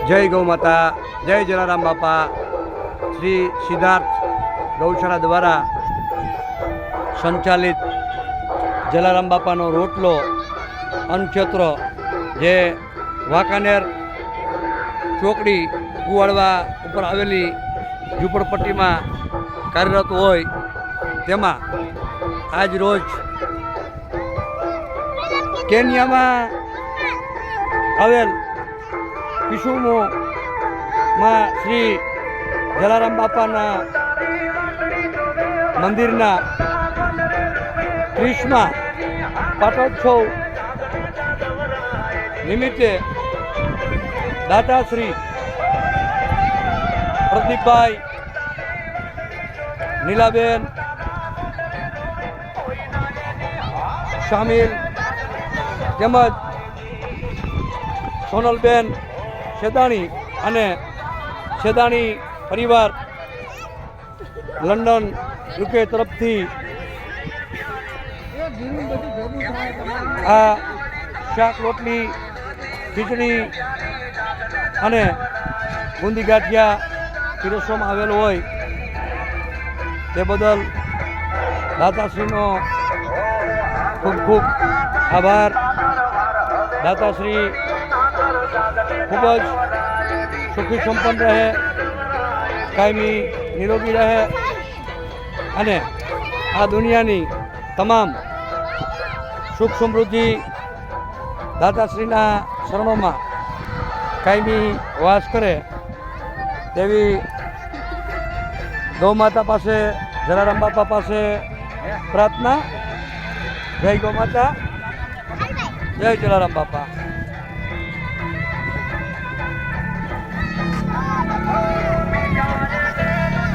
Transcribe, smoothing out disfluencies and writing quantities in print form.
જય ગૌ માતા, જય જલારામ બાપા. શ્રી સિદ્ધાર્થ ગૌશાળા દ્વારા સંચાલિત જલારામ બાપાનો રોટલો અન્નક્ષેત્ર જે વાંકાનેર ચોકડી કુવાડવા ઉપર આવેલી ઝૂંપડપટ્ટીમાં કાર્યરત હોય તેમાં આજ રોજ કેન્યામાં આવેલ કિસુમોમાં શ્રી જલારામ બાપાના મંદિરના 30મા પાટોત્સવ નિમિત્તે દાતાશ્રી પ્રદીપભાઈ, નીલાબેન શામિલ તેમજ સોનલબેન સેદાણી અને સેદાણી પરિવાર લંડન યુકે તરફથી આ શાક રોટલી ખીચડી અને બુંદી ગાંઠિયા પીરસવામાં આવેલો હોય તે બદલ દાતાશ્રીનો ખૂબ ખૂબ આભાર. દાતાશ્રી ખૂબ જ સુખી સંપન્ન રહે, કાયમી નિરોગી રહે અને આ દુનિયાની તમામ સુખ સમૃદ્ધિ દાતાશ્રીના શરણોમાં કાયમી વાસ કરે તેવી ગૌ માતા પાસે, જલારામ બાપા પાસે પ્રાર્થના. જય ગૌ માતા, જય જલારામ બાપા.